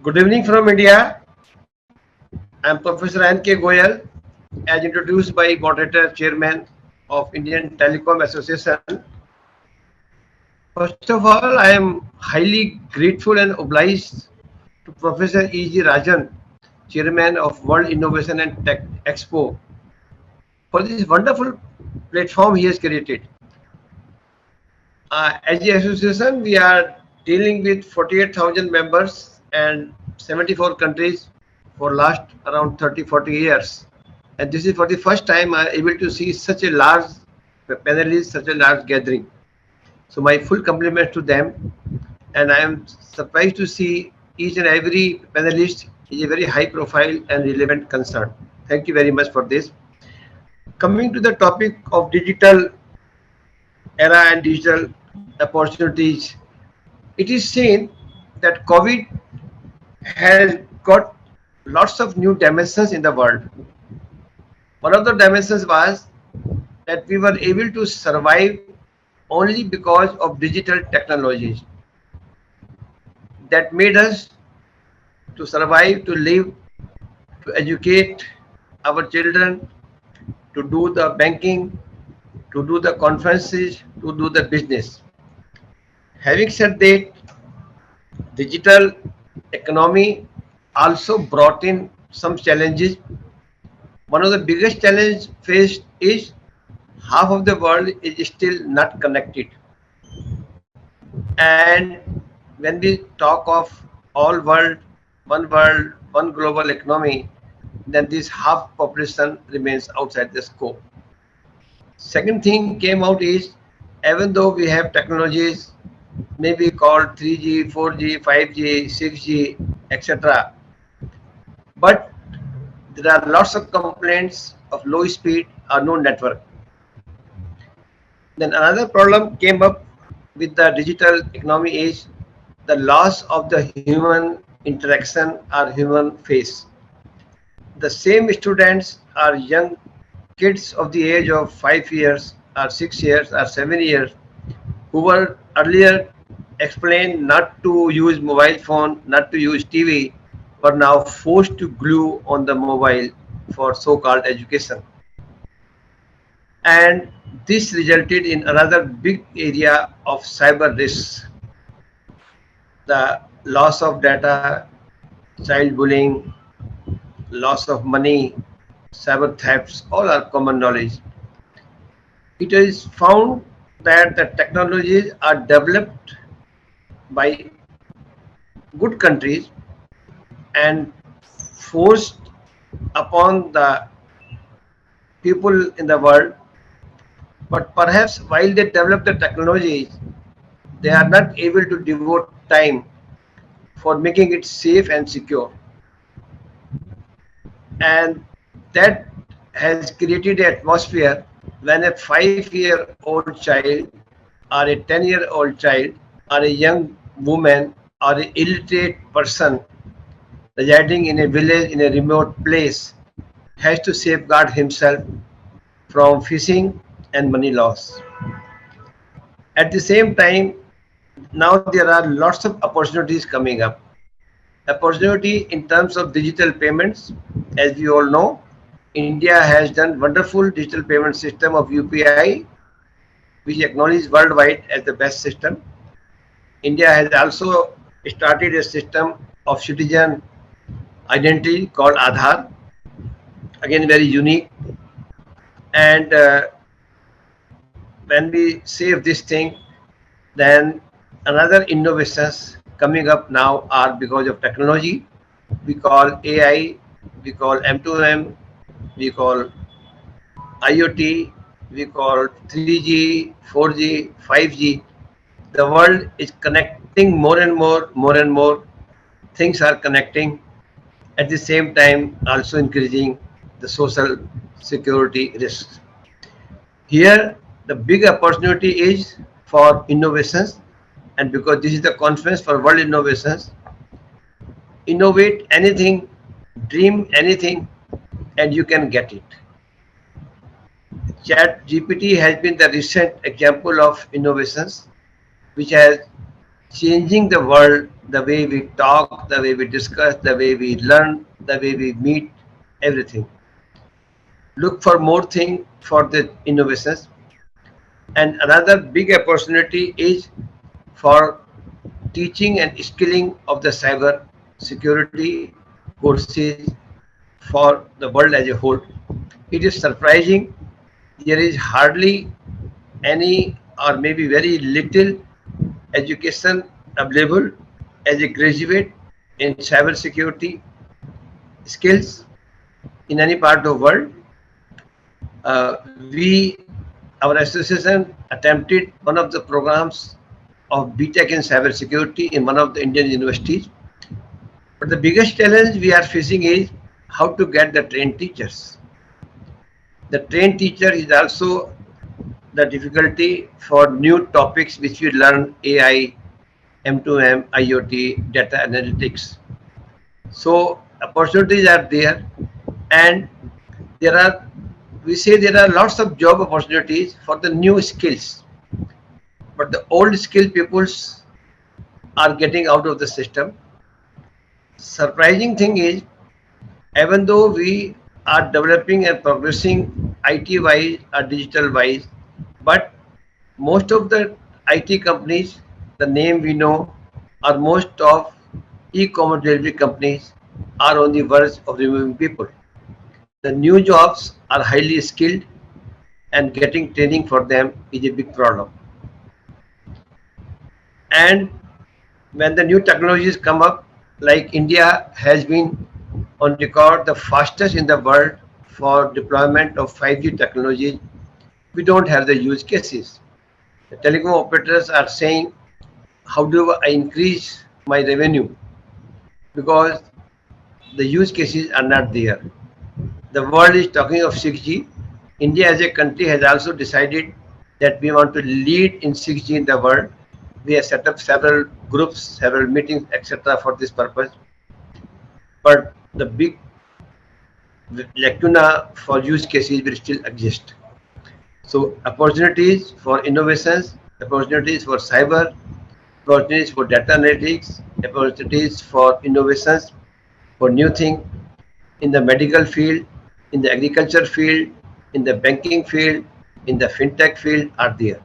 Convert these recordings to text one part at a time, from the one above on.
Good evening from India. I am Professor N.K. Goyal, as introduced by moderator chairman of Indian Telecom Association. First of all, I am highly grateful and obliged to Professor E.G. Rajan, chairman of World Innovation and Tech Expo, for this wonderful platform he has created. As the association, we are dealing with 48,000 members and 74 countries for last around 30-40 years. And this is for the first time I am able to see such a large panelists, such a large gathering. So my full compliments to them. And I am surprised to see each and every panelist is a very high profile and relevant concern. Thank you very much for this. Coming to the topic of digital era and digital opportunities, it is seen that COVID has got lots of new dimensions in the world. One of the dimensions was that we were able to survive only because of digital technologies that made us to survive, to live, to educate our children, to do the banking, to do the conferences, to do the business. Having said that, digital economy also brought in some challenges. One of the biggest challenges faced is half of the world is still not connected. And when we talk of all world, one global economy, then this half population remains outside the scope. Second thing came out is, even though we have technologies maybe called 3G, 4G, 5G, 6G, etc., but there are lots of complaints of low speed or no network. Then another problem came up with the digital economy is the loss of the human interaction or human face. The same students are young kids of the age of 5 years or 6 years or 7 years who were earlier explained not to use mobile phone, not to use TV, were now forced to glue on the mobile for so-called education. And this resulted in another big area of cyber risks. The loss of data, child bullying, loss of money, cyber thefts, all are common knowledge. It is found that the technologies are developed by good countries and forced upon the people in the world, but perhaps while they develop the technologies, they are not able to devote time for making it safe and secure. And that has created an atmosphere when a 5-year-old child or a 10-year-old child or a young woman or an illiterate person residing in a village in a remote place has to safeguard himself from phishing and money loss. At the same time, now there are lots of opportunities coming up. Opportunity in terms of digital payments. As we all know, India has done wonderful digital payment system of UPI, which is acknowledged worldwide as the best system. India has also started a system of citizen identity called Aadhaar, again very unique. And when we save this thing, then another innovations coming up now are because of technology. We call AI, we call M2M, we call IoT, we call 3G, 4G, 5G. The world is connecting more and more. Things are connecting. At the same time, also increasing the social security risks. Here, the big opportunity is for innovations, and because this is the conference for world innovations, innovate anything, dream anything, and you can get it. Chat GPT has been the recent example of innovations which has changing the world, the way we talk, the way we discuss, the way we learn, the way we meet, everything. Look for more thing for the innovations. And another big opportunity is for teaching and skilling of the cyber security courses for the world as a whole. It is surprising there is hardly any or maybe very little education available as a graduate in cyber security skills in any part of the world. We, our association attempted one of the programs of BTech in cybersecurity in one of the Indian universities. But the biggest challenge we are facing is how to get the trained teachers. The trained teacher is also the difficulty for new topics which we learn: AI, M2M, IoT, data analytics. So opportunities are there, and there are, we say there are lots of job opportunities for the new skills, but the old skill peoples are getting out of the system. Surprising thing is, even though we are developing and progressing IT wise or digital wise, but most of the IT companies, the name we know, or most of e-commerce delivery companies are on the verge of removing people. The new jobs are highly skilled, and getting training for them is a big problem. And when the new technologies come up, like India has been on record the fastest in the world for deployment of 5G technology, we don't have the use cases. The telecom operators are saying, how do I increase my revenue? Because the use cases are not there. The world is talking of 6G. India as a country has also decided that we want to lead in 6G in the world. We have set up several groups, several meetings, etc. for this purpose. But the big lacuna for use cases will still exist. So opportunities for innovations, opportunities for cyber, opportunities for data analytics, opportunities for innovations, for new thing in the medical field, in the agriculture field, in the banking field, in the fintech field are there.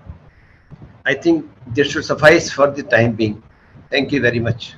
I think this should suffice for the time being. Thank you very much.